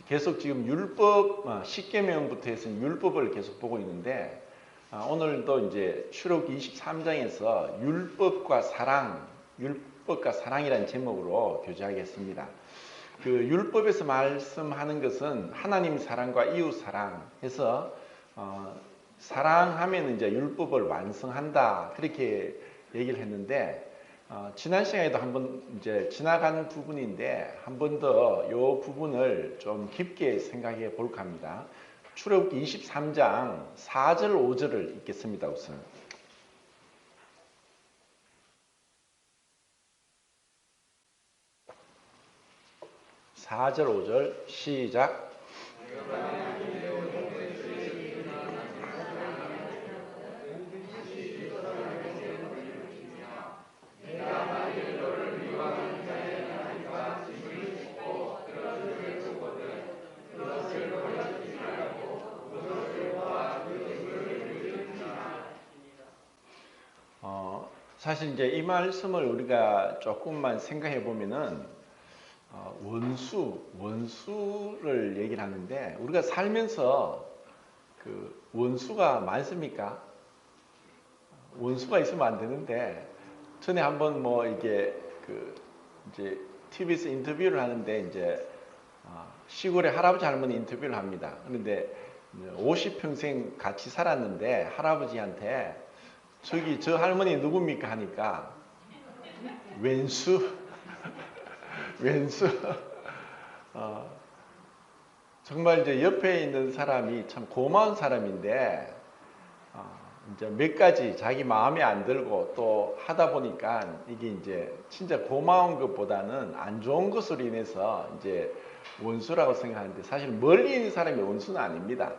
계속 지금 율법, 십계명부터 해서 율법을 계속 보고 있는데, 오늘도 이제 출애굽기 23장에서 율법과 사랑이라는 제목으로 교제하겠습니다. 그 율법에서 말씀하는 것은 하나님 사랑과 이웃 사랑 해서 사랑하면 이제 율법을 완성한다, 그렇게 얘기를 했는데, 지난 시간에도 한번 이제 지나간 부분인데 한 번 더 이 부분을 좀 깊게 생각해 볼까 합니다. 출애굽기 23장 4절 5절을 읽겠습니다. 우선 4절 5절 시작. 사실 이제 이 말씀을 우리가 조금만 생각해 보면은 원수를 얘기를 하는데, 우리가 살면서 그 원수가 많습니까? 원수가 있으면 안 되는데, 전에 한번 뭐 이게 이제 TV에서 인터뷰를 하는데 이제 시골에 할아버지 할머니 인터뷰를 합니다. 그런데 50평생 같이 살았는데 할아버지한테 저기 저 할머니 누굽니까 하니까 왼수 정말 이제 옆에 있는 사람이 참 고마운 사람인데 이제 몇 가지 자기 마음에 안 들고 또 하다 보니까 이게 이제 진짜 고마운 것보다는 안 좋은 것으로 인해서 이제 원수라고 생각하는데, 사실 멀리 있는 사람이 원수는 아닙니다.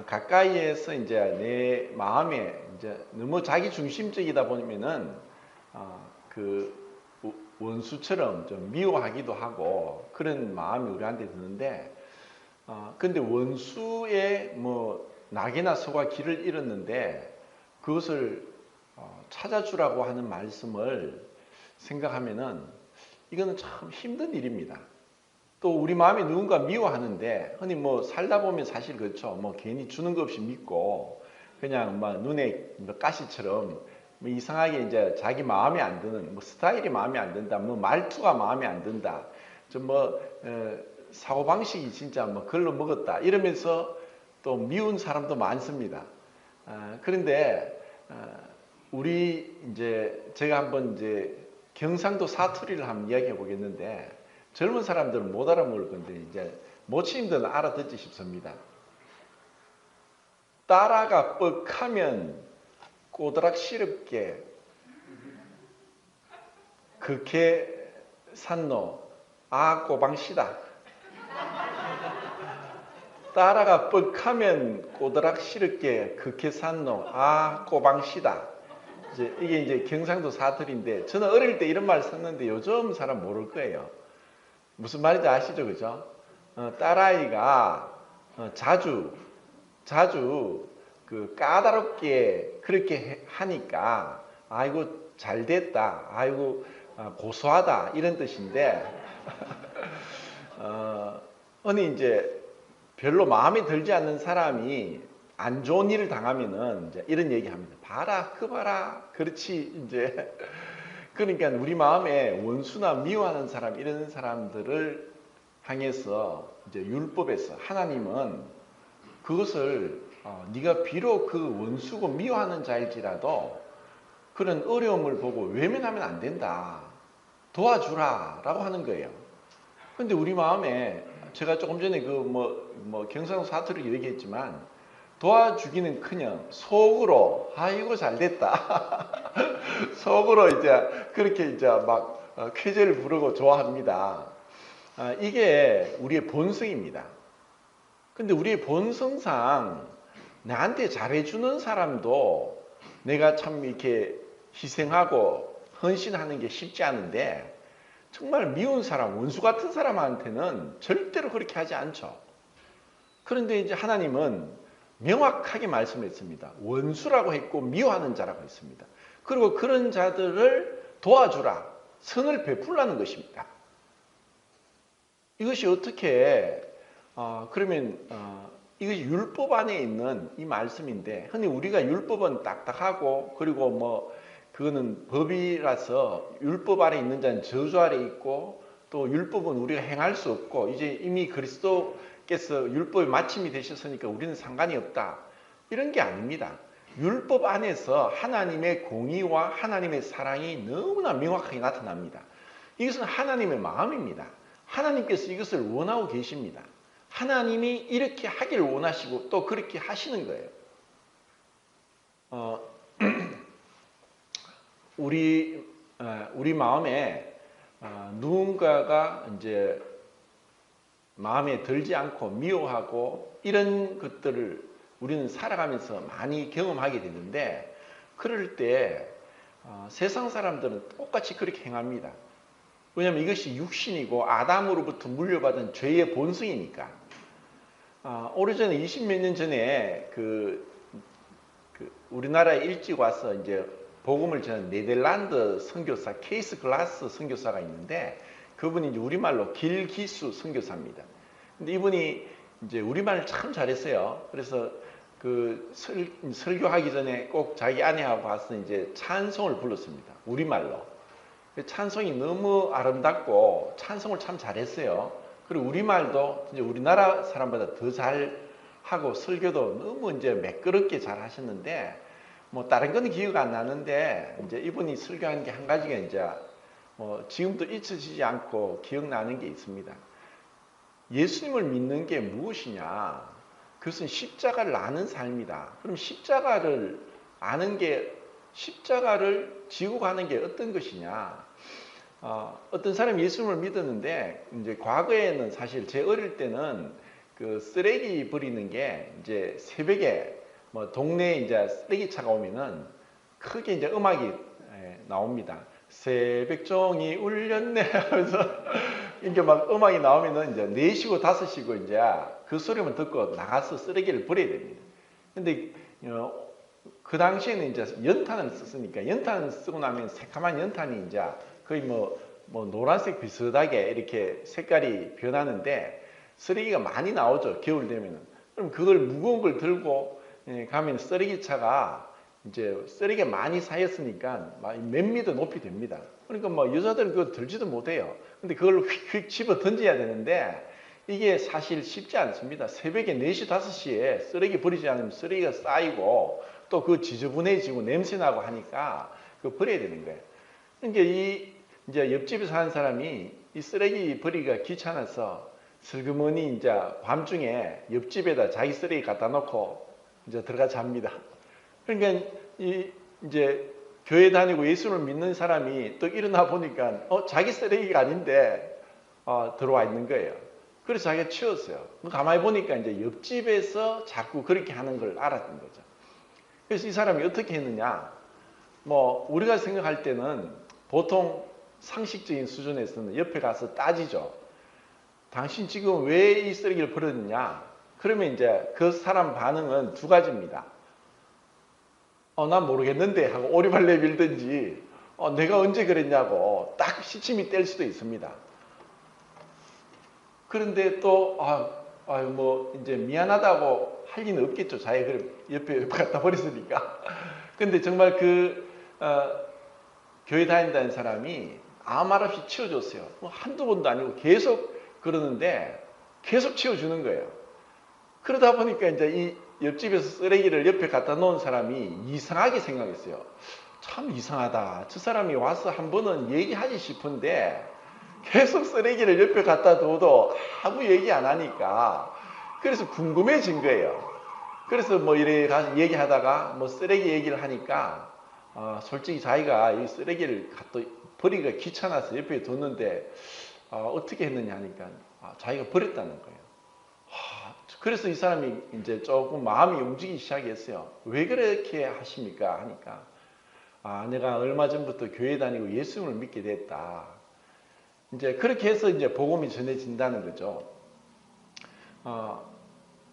가까이에서 이제 내 마음에 이제 너무 자기 중심적이다 보면은 그 원수처럼 좀 미워하기도 하고 그런 마음이 우리한테 드는데, 근데 원수의 뭐 낙이나 소가 길을 잃었는데 그것을 찾아주라고 하는 말씀을 생각하면은 이거는 참 힘든 일입니다. 또 우리 마음이 누군가 미워하는데, 흔히 뭐 살다 보면 사실 그렇죠. 뭐 괜히 주는 거 없이 믿고 그냥 막 눈에 가시처럼 뭐 이상하게 이제 자기 마음에 안 드는, 뭐 스타일이 마음에 안 든다, 뭐 말투가 마음에 안 든다, 좀 뭐 사고 방식이 진짜 뭐 걸러 먹었다 이러면서 또 미운 사람도 많습니다. 그런데 우리 이제 제가 한번 이제 경상도 사투리를 한번 이야기해 보겠는데, 젊은 사람들은 못 알아먹을 건데 이제 모친들은 알아듣지 싶습니다. 따라가 뻑하면 꼬드락시럽게 그렇게 산노 꼬방시다. 따라가 뻑하면 꼬드락시럽게 그렇게 산노 꼬방시다. 이게 이제 경상도 사투리인데, 저는 어릴 때 이런 말 썼는데 요즘 사람 모를 거예요. 무슨 말인지 아시죠? 그죠? 딸아이가 자주 그 까다롭게 그렇게 하니까 아이고 잘 됐다, 아이고 고소하다, 이런 뜻인데 흔히 이제 별로 마음에 들지 않는 사람이 안 좋은 일을 당하면은 이제 이런 얘기 합니다. 봐라, 그 봐라. 그렇지, 이제. 그러니까 우리 마음에 원수나 미워하는 사람, 이런 사람들을 향해서 이제 율법에서 하나님은 그것을 네가 비록 그 원수고 미워하는 자일지라도 그런 어려움을 보고 외면하면 안 된다, 도와주라 라고 하는 거예요. 근데 우리 마음에, 제가 조금 전에 뭐 경상도 사투리 얘기했지만, 도와주기는커녕 속으로 아이고 잘됐다 속으로 이제 그렇게 이제 막 쾌재를 부르고 좋아합니다. 이게 우리의 본성입니다. 근데 우리의 본성상 나한테 잘해주는 사람도 내가 참 이렇게 희생하고 헌신하는 게 쉽지 않은데, 정말 미운 사람, 원수 같은 사람한테는 절대로 그렇게 하지 않죠. 그런데 이제 하나님은 명확하게 말씀했습니다. 원수라고 했고 미워하는 자라고 했습니다. 그리고 그런 자들을 도와주라, 선을 베풀라는 것입니다. 이것이 어떻게 그러면 이것이 율법 안에 있는 이 말씀인데, 흔히 우리가 율법은 딱딱하고, 그리고 뭐 그거는 법이라서 율법 아래 있는 자는 저주 아래 있고, 또 율법은 우리가 행할 수 없고, 이제 이미 그리스도께서 율법의 마침이 되셨으니까 우리는 상관이 없다, 이런 게 아닙니다. 율법 안에서 하나님의 공의와 하나님의 사랑이 너무나 명확하게 나타납니다. 이것은 하나님의 마음입니다. 하나님께서 이것을 원하고 계십니다. 하나님이 이렇게 하기를 원하시고 또 그렇게 하시는 거예요. 우리 마음에 누군가가 이제 마음에 들지 않고 미워하고 이런 것들을 우리는 살아가면서 많이 경험하게 되는데, 그럴 때 세상 사람들은 똑같이 그렇게 행합니다. 왜냐하면 이것이 육신이고 아담으로부터 물려받은 죄의 본성이니까. 오래전에 20몇 년 전에 우리나라에 일찍 와서 이제 복음을 전한 네덜란드 선교사 케이스 글라스 선교사가 있는데, 그분이 이제 우리말로 길기수 선교사입니다. 근데 이분이 이제 우리말을 참 잘했어요. 그래서 설교하기 전에 꼭 자기 아내하고 가서 이제 찬송을 불렀습니다. 우리말로. 찬송이 너무 아름답고 찬송을 참 잘했어요. 그리고 우리말도 이제 우리나라 사람보다 더 잘하고 설교도 너무 이제 매끄럽게 잘 하셨는데, 뭐 다른 건 기억 안 나는데 이제 이분이 설교한 게 한 가지가 이제 지금도 잊혀지지 않고 기억나는 게 있습니다. 예수님을 믿는 게 무엇이냐? 그것은 십자가를 아는 삶이다. 그럼 십자가를 아는 게, 십자가를 지고 가는 게 어떤 것이냐? 어떤 사람이 예수님을 믿었는데, 이제 과거에는 사실 제 어릴 때는 그 쓰레기 버리는 게 이제 새벽에 뭐 동네에 이제 쓰레기차가 오면은 크게 이제 음악이 나옵니다. 새벽종이 울렸네 하면서 이렇게 막 음악이 나오면은 이제 4시고 5시고 이제 그 소리만 듣고 나가서 쓰레기를 버려야 됩니다. 근데 그 당시에는 이제 연탄을 썼으니까, 연탄을 쓰고 나면 새카만 연탄이 이제 거의 뭐 노란색 비슷하게 이렇게 색깔이 변하는데 쓰레기가 많이 나오죠, 겨울 되면은. 그럼 그걸 무거운 걸 들고 가면 쓰레기차가 이제 쓰레기가 많이 쌓였으니까 몇 미터 높이 됩니다. 그러니까 뭐 여자들은 그거 들지도 못해요. 근데 그걸 휙휙 집어 던져야 되는데 이게 사실 쉽지 않습니다. 새벽에 4시, 5시에 쓰레기 버리지 않으면 쓰레기가 쌓이고 또 그 지저분해지고 냄새나고 하니까 그거 버려야 되는 거예요. 그러니까 이제 옆집에 사는 사람이 이 쓰레기 버리기가 귀찮아서 슬그머니 이제 밤중에 옆집에다 자기 쓰레기 갖다 놓고 이제 들어가 잡니다. 그러니까 이제 교회 다니고 예수를 믿는 사람이 또 일어나 보니까 자기 쓰레기가 아닌데 들어와 있는 거예요. 그래서 자기가 치웠어요. 가만히 보니까 이제 옆집에서 자꾸 그렇게 하는 걸 알았던 거죠. 그래서 이 사람이 어떻게 했느냐? 뭐 우리가 생각할 때는 보통 상식적인 수준에서는 옆에 가서 따지죠. 당신 지금 왜 이 쓰레기를 버렸느냐? 그러면 이제 그 사람 반응은 두 가지입니다. 난 모르겠는데 하고 오리발 내밀든지, 내가 언제 그랬냐고 딱 시침이 뗄 수도 있습니다. 그런데 또 뭐 이제 미안하다고 할 리는 없겠죠. 자기가 옆에 갖다 버렸으니까. 근데 정말 교회 다닌다는 사람이 아무 말 없이 치워줬어요. 한두 번도 아니고 계속 그러는데 계속 치워주는 거예요. 그러다 보니까 이제 이 옆집에서 쓰레기를 옆에 갖다 놓은 사람이 이상하게 생각했어요. 참 이상하다. 저 사람이 와서 한 번은 얘기하지 싶은데 계속 쓰레기를 옆에 갖다 둬도 아무 얘기 안 하니까, 그래서 궁금해진 거예요. 그래서 뭐 이래 가서 얘기하다가 뭐 쓰레기 얘기를 하니까 솔직히 자기가 이 쓰레기를 갖다 버리기가 귀찮아서 옆에 뒀는데 어떻게 했느냐 하니까 자기가 버렸다는 거예요. 그래서 이 사람이 이제 조금 마음이 움직이기 시작했어요. 왜 그렇게 하십니까? 하니까 내가 얼마 전부터 교회 다니고 예수님을 믿게 됐다. 이제 그렇게 해서 이제 복음이 전해진다는 거죠.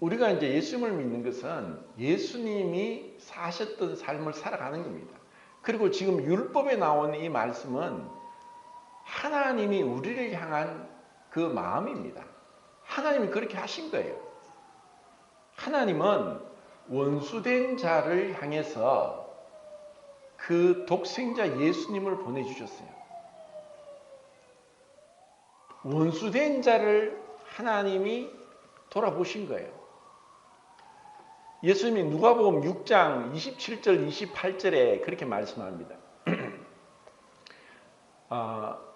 우리가 이제 예수님을 믿는 것은 예수님이 사셨던 삶을 살아가는 겁니다. 그리고 지금 율법에 나온 이 말씀은 하나님이 우리를 향한 그 마음입니다. 하나님이 그렇게 하신 거예요. 하나님은 원수된 자를 향해서 그 독생자 예수님을 보내주셨어요. 원수된 자를 하나님이 돌아보신 거예요. 예수님이 누가복음 6장 27절 28절에 그렇게 말씀합니다.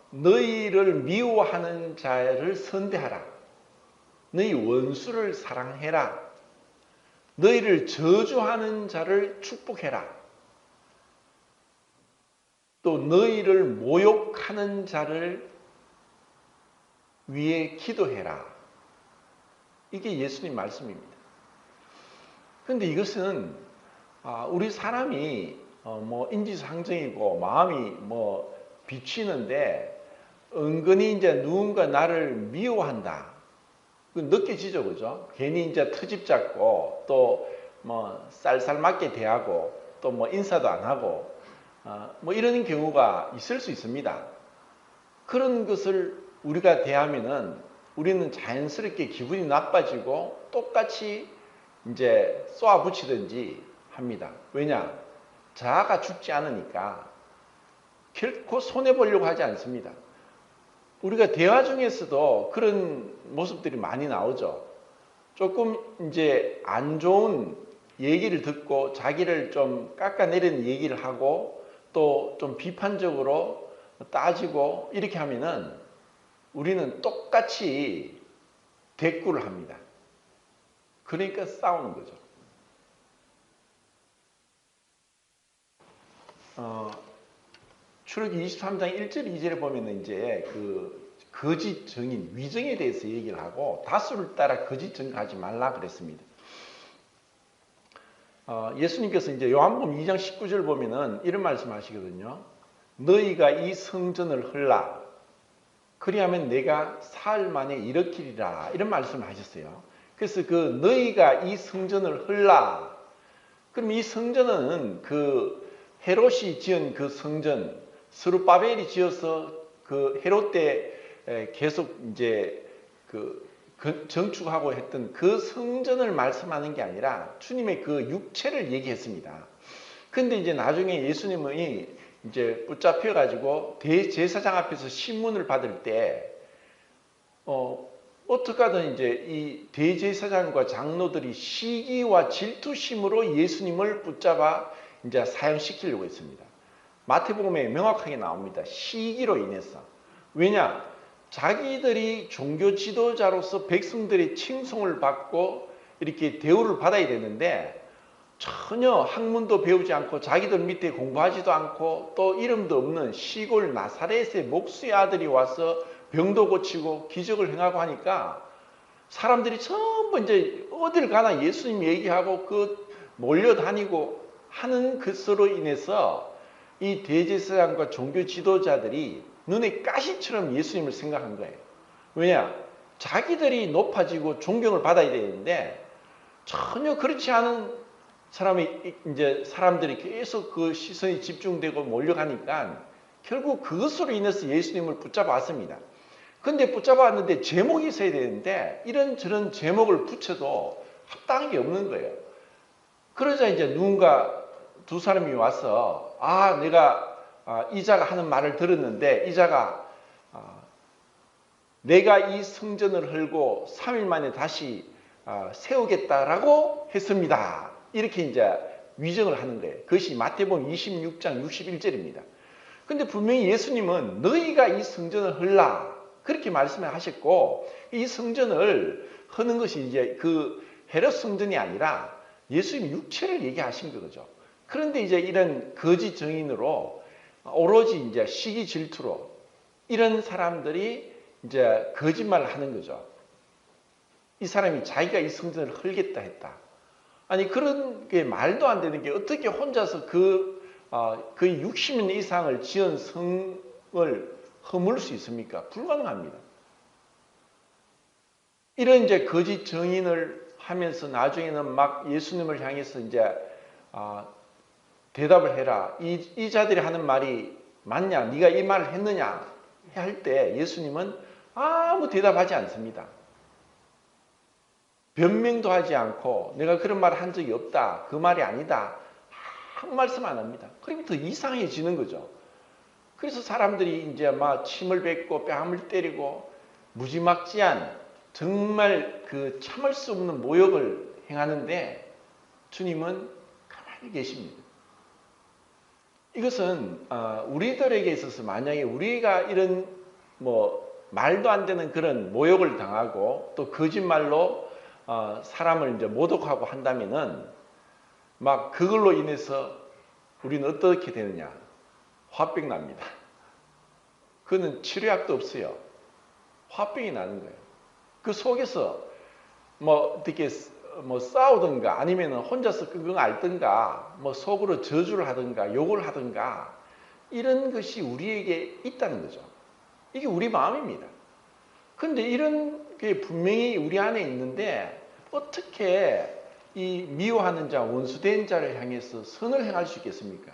너희를 미워하는 자를 선대하라. 너희 원수를 사랑해라. 너희를 저주하는 자를 축복해라. 또 너희를 모욕하는 자를 위해 기도해라. 이게 예수님 말씀입니다. 그런데 이것은 우리 사람이 인지상정이고 마음이 비치는데 은근히 이제 누군가 나를 미워한다. 그 느껴지죠, 그죠? 괜히 이제 트집 잡고 또 쌀쌀맞게 대하고 또 인사도 안 하고 이런 경우가 있을 수 있습니다. 그런 것을 우리가 대하면은 우리는 자연스럽게 기분이 나빠지고 똑같이 이제 쏘아붙이든지 합니다. 왜냐? 자아가 죽지 않으니까 결코 손해보려고 하지 않습니다. 우리가 대화 중에서도 그런 모습들이 많이 나오죠. 조금 이제 안 좋은 얘기를 듣고 자기를 좀 깎아내리는 얘기를 하고 또 좀 비판적으로 따지고 이렇게 하면은 우리는 똑같이 대꾸를 합니다. 그러니까 싸우는 거죠. 출애굽기 23장 1절 2절에 보면은 이제 그 거짓 증인, 위증에 대해서 얘기를 하고 다수를 따라 거짓 증거하지 말라 그랬습니다. 예수님께서 이제 요한복음 2장 19절 보면은 이런 말씀하시거든요. 너희가 이 성전을 헐라. 그리하면 내가 사흘 만에 일으키리라. 이런 말씀을 하셨어요. 그래서 그 너희가 이 성전을 헐라. 그럼 이 성전은 그 헤롯이 지은 그 성전, 스룹바벨이 지어서 그 헤롯 때 계속 이제 그 정축하고 했던 그 성전을 말씀하는 게 아니라 주님의 그 육체를 얘기했습니다. 근데 이제 나중에 예수님이 이제 붙잡혀 가지고 대제사장 앞에서 신문을 받을 때 어떻게 하든 이제 이 대제사장과 장로들이 시기와 질투심으로 예수님을 붙잡아 이제 사형시키려고 했습니다. 마태복음에 명확하게 나옵니다. 시기로 인해서. 왜냐? 자기들이 종교 지도자로서 백성들의 칭송을 받고 이렇게 대우를 받아야 되는데 전혀 학문도 배우지 않고 자기들 밑에 공부하지도 않고 또 이름도 없는 시골 나사렛의 목수의 아들이 와서 병도 고치고 기적을 행하고 하니까 사람들이 전부 이제 어딜 가나 예수님 얘기하고 그 몰려다니고 하는 것으로 인해서 이 대제사장과 종교 지도자들이 눈에 가시처럼 예수님을 생각한 거예요. 왜냐? 자기들이 높아지고 존경을 받아야 되는데 전혀 그렇지 않은 사람들이 계속 그 시선이 집중되고 몰려가니까 결국 그것으로 인해서 예수님을 붙잡았습니다. 근데 붙잡았는데 제목이 있어야 되는데 이런저런 제목을 붙여도 합당한 게 없는 거예요. 그러자 이제 누군가 두 사람이 와서 내가 이 자가 하는 말을 들었는데 이 자가 내가 이 성전을 헐고 3일 만에 다시 세우겠다라고 했습니다. 이렇게 이제 위증을 하는 거예요. 그것이 마태복음 26장 61절입니다. 근데 분명히 예수님은 너희가 이 성전을 헐라 그렇게 말씀을 하셨고 이 성전을 허는 것이 이제 그 헤롯 성전이 아니라 예수님 육체를 얘기하신 거죠. 그런데 이제 이런 거짓 증인으로 오로지 이제 시기 질투로 이런 사람들이 이제 거짓말을 하는 거죠. 이 사람이 자기가 이 성전을 헐겠다 했다. 아니 그런 게 말도 안 되는 게 어떻게 혼자서 거의 60년 이상을 지은 성을 허물 수 있습니까? 불가능합니다. 이런 이제 거짓 증인을 하면서 나중에는 막 예수님을 향해서 이제 대답을 해라. 이 자들이 하는 말이 맞냐? 네가 이 말을 했느냐? 할 때 예수님은 아무 대답하지 않습니다. 변명도 하지 않고 내가 그런 말 한 적이 없다. 그 말이 아니다. 아무 말씀 안 합니다. 그러면 더 이상해지는 거죠. 그래서 사람들이 이제 막 침을 뱉고 뺨을 때리고 무지막지한 정말 그 참을 수 없는 모욕을 행하는데 주님은 가만히 계십니다. 이것은 우리들에게 있어서 만약에 우리가 이런 뭐 말도 안 되는 그런 모욕을 당하고 또 거짓말로 사람을 이제 모독하고 한다면은 막 그걸로 인해서 우리는 어떻게 되느냐? 화병 납니다. 그거는 치료약도 없어요. 화병이 나는 거예요. 그 속에서 뭐 어떻게 뭐 싸우든가 아니면 혼자서 끙끙 앓든가 뭐 속으로 저주를 하든가 욕을 하든가 이런 것이 우리에게 있다는 거죠. 이게 우리 마음입니다. 그런데 이런 게 분명히 우리 안에 있는데 어떻게 이 미워하는 자, 원수된 자를 향해서 선을 행할 수 있겠습니까?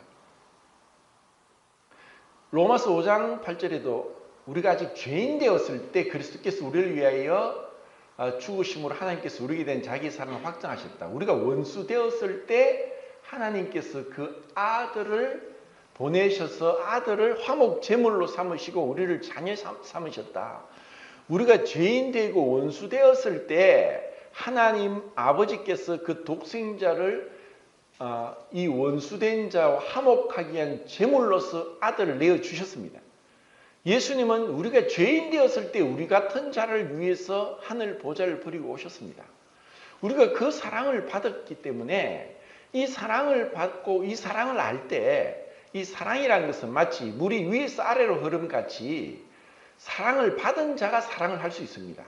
로마서 5장 8절에도 우리가 아직 죄인 되었을 때 그리스도께서 우리를 위하여 죽으심으로 하나님께서 우리에게 된 자기 사랑을 확정하셨다. 우리가 원수 되었을 때 하나님께서 그 아들을 보내셔서 아들을 화목 제물로 삼으시고 우리를 자녀 삼으셨다. 우리가 죄인 되고 원수 되었을 때 하나님 아버지께서 그 독생자를 이 원수된 자와 화목하기 위한 제물로서 아들을 내어주셨습니다. 예수님은 우리가 죄인 되었을 때 우리 같은 자를 위해서 하늘 보좌를 버리고 오셨습니다. 우리가 그 사랑을 받았기 때문에 이 사랑을 받고 이 사랑을 알 때 이 사랑이라는 것은 마치 물이 위에서 아래로 흐름같이 사랑을 받은 자가 사랑을 할 수 있습니다.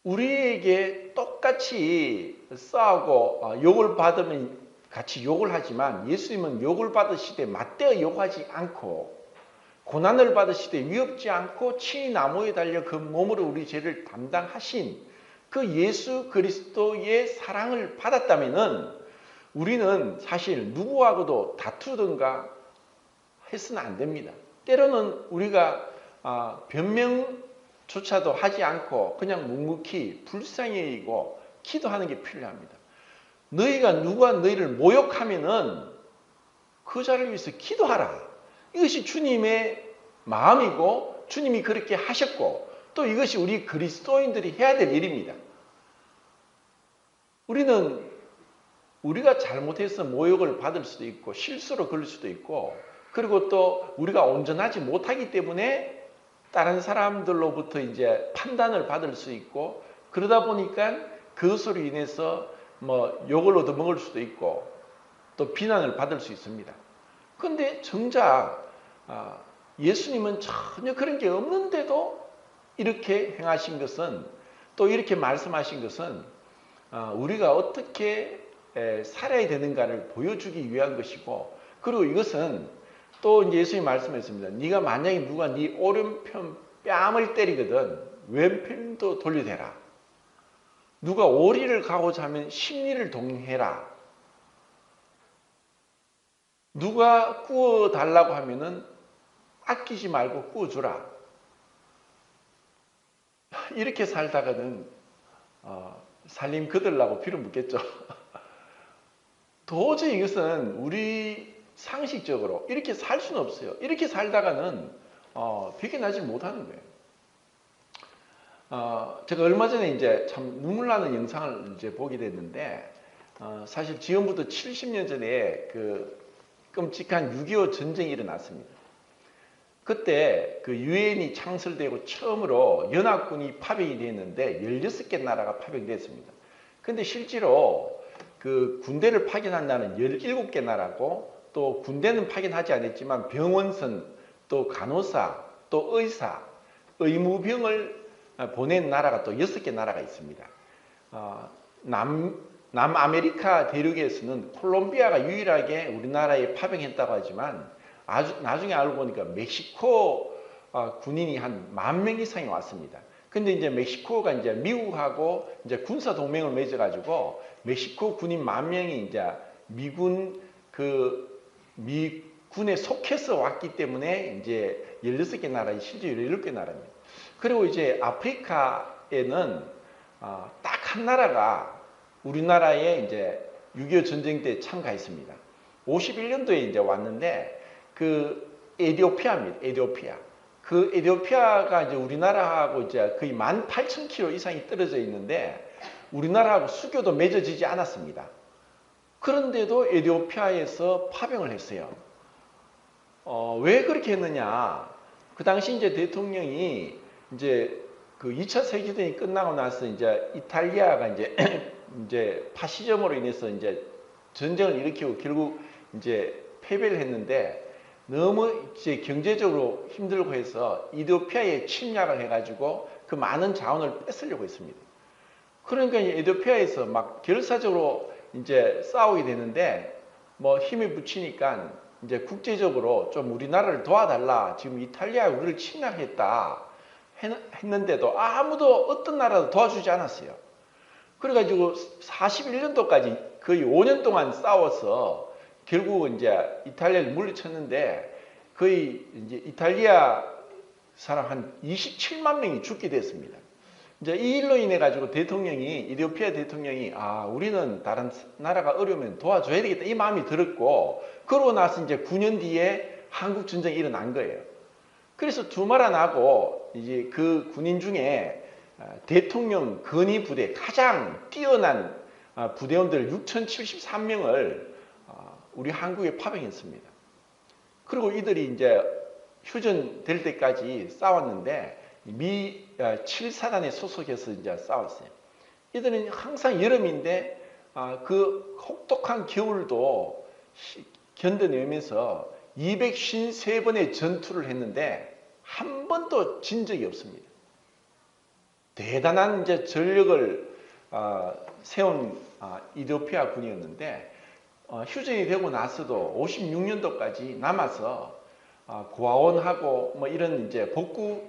우리에게 똑같이 싸우고 욕을 받으면 같이 욕을 하지만 예수님은 욕을 받으시되 맞대어 욕하지 않고 고난을 받으시되 위협지 않고 친히 나무에 달려 그 몸으로 우리 죄를 담당하신 그 예수 그리스도의 사랑을 받았다면은 우리는 사실 누구하고도 다투든가 해서는 안 됩니다. 때로는 우리가 변명조차도 하지 않고 그냥 묵묵히 불쌍히 여기고 기도하는 게 필요합니다. 너희가 누가 너희를 모욕하면은 그 자를 위해서 기도하라. 이것이 주님의 마음이고 주님이 그렇게 하셨고 또 이것이 우리 그리스도인들이 해야 될 일입니다. 우리가 잘못해서 모욕을 받을 수도 있고 실수로 그럴 수도 있고 그리고 또 우리가 온전하지 못하기 때문에 다른 사람들로부터 이제 판단을 받을 수 있고 그러다 보니까 그것으로 인해서 뭐 욕을 얻어먹을 수도 있고 또 비난을 받을 수 있습니다. 그런데 정작 예수님은 전혀 그런 게 없는데도 이렇게 행하신 것은 또 이렇게 말씀하신 것은 우리가 어떻게 살아야 되는가를 보여주기 위한 것이고 그리고 이것은 또 이제 예수님이 말씀했습니다. 네가 만약에 누가 네 오른편 뺨을 때리거든 왼편도 돌려대라. 누가 오리를 가고자 하면 십리를 동행해라. 누가 구워달라고 하면은 아끼지 말고 구워주라. 이렇게 살다가는 살림 거들라고 피를 묻겠죠. 도저히 이것은 우리 상식적으로 이렇게 살 수는 없어요. 이렇게 살다가는 벗어나지 못하는 거예요. 제가 얼마 전에 이제 참 눈물 나는 영상을 이제 보게 됐는데 사실 지금부터 70년 전에 그 끔찍한 6.25 전쟁이 일어났습니다. 그때 그 유엔이 창설되고 처음으로 연합군이 파병이 됐는데 16개 나라가 파병됐습니다. 근데 실제로 그 군대를 파견한 나라는 17개 나라고 또 군대는 파견하지 않았지만 병원선 또 간호사 또 의사 의무병을 보낸 나라가 또 6개 나라가 있습니다. 남아메리카 대륙에서는 콜롬비아가 유일하게 우리나라에 파병했다고 하지만 나중에 알고 보니까 멕시코 군인이 한 10,000명 이상이 왔습니다. 근데 이제 멕시코가 이제 미국하고 이제 군사 동맹을 맺어가지고 멕시코 군인 10,000명이 이제 미군에 속해서 왔기 때문에 이제 16개 나라이 실제 17개 나라입니다. 그리고 이제 아프리카에는 딱 한 나라가 우리나라에 이제 6.25 전쟁 때 참가했습니다. 51년도에 이제 왔는데 그 에티오피아입니다. 에티오피아. 그 에티오피아가 이제 우리나라하고 이제 거의 18,000km 이상이 떨어져 있는데 우리나라하고 수교도 맺어지지 않았습니다. 그런데도 에티오피아에서 파병을 했어요. 왜 그렇게 했느냐? 그 당시 이제 대통령이 이제 그 2차 세계대전이 끝나고 나서 이제 이탈리아가 이제 이제 파시즘으로 인해서 이제 전쟁을 일으키고 결국 이제 패배를 했는데 너무 이제 경제적으로 힘들고 해서 에티오피아에 침략을 해가지고 그 많은 자원을 뺏으려고 했습니다. 그러니까 에티오피아에서 막 결사적으로 이제 싸우게 되는데 뭐 힘이 붙이니까 이제 국제적으로 좀 우리나라를 도와달라. 지금 이탈리아가 우리를 침략했다. 했는데도 아무도 어떤 나라도 도와주지 않았어요. 그래가지고 41년도까지 거의 5년 동안 싸워서 결국은 이제 이탈리아를 물리쳤는데 거의 이제 이탈리아 사람 한 27만 명이 죽게 됐습니다. 이제 이 일로 인해 가지고 대통령이 에티오피아 대통령이 우리는 다른 나라가 어려우면 도와줘야 되겠다 이 마음이 들었고 그러고 나서 이제 9년 뒤에 한국 전쟁이 일어난 거예요. 그래서 두말 나고 이제 그 군인 중에 대통령 건의 부대 가장 뛰어난 부대원들 6,073명을 우리 한국에 파병했습니다. 그리고 이들이 이제 휴전될 때까지 싸웠는데 미 7사단에 소속해서 이제 싸웠어요. 이들은 항상 여름인데 그 혹독한 겨울도 견뎌내면서 253번의 전투를 했는데 한 번도 진 적이 없습니다. 대단한 이제 전력을 세운 에티오피아 군이었는데 휴전이 되고 나서도 56년도까지 남아서 고아원하고 뭐 이런 이제 복구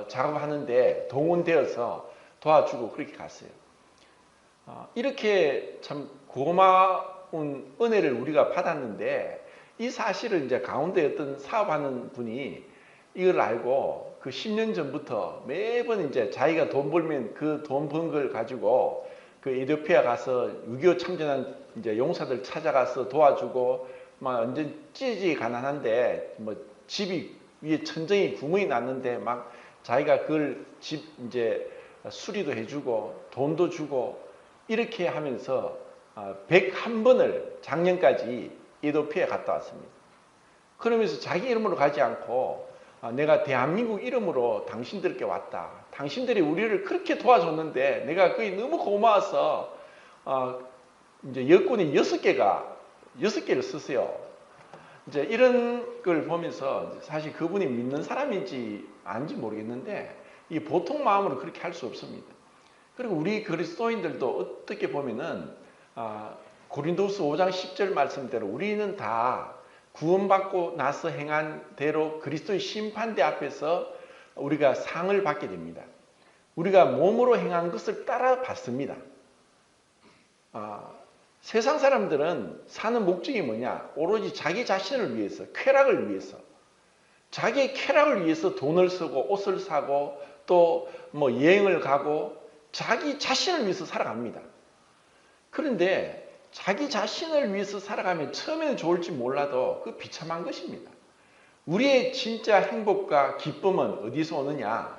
작업하는데 동원되어서 도와주고 그렇게 갔어요. 이렇게 참 고마운 은혜를 우리가 받았는데 이 사실을 이제 가운데 어떤 사업하는 분이 이걸 알고 그 10년 전부터 매번 이제 자기가 돈 벌면 그 돈 번 걸 가지고 그 에티오피아 가서 6.25 참전한 이제 용사들 찾아가서 도와주고 막 완전 찌지 가난한데 뭐 집이 위에 천정이 구멍이 났는데 막 자기가 그걸 집 이제 수리도 해주고 돈도 주고 이렇게 하면서 101번을 작년까지 에티오피아에 갔다 왔습니다. 그러면서 자기 이름으로 가지 않고 내가 대한민국 이름으로 당신들께 왔다. 당신들이 우리를 그렇게 도와줬는데 내가 그게 너무 고마워서 이제 여권이 6개를 쓰세요. 이제 이런 걸 보면서 사실 그분이 믿는 사람인지 아닌지 모르겠는데 이 보통 마음으로 그렇게 할 수 없습니다. 그리고 우리 그리스도인들도 어떻게 보면은 고린도후서 5장 10절 말씀대로 우리는 다 구원받고 나서 행한 대로 그리스도의 심판대 앞에서 우리가 상을 받게 됩니다. 우리가 몸으로 행한 것을 따라 받습니다. 세상 사람들은 사는 목적이 뭐냐? 오로지 자기 자신을 위해서, 쾌락을 위해서, 자기의 쾌락을 위해서 돈을 쓰고 옷을 사고 또 뭐 여행을 가고 자기 자신을 위해서 살아갑니다. 그런데 자기 자신을 위해서 살아가면 처음에는 좋을지 몰라도 그 비참한 것입니다. 우리의 진짜 행복과 기쁨은 어디서 오느냐?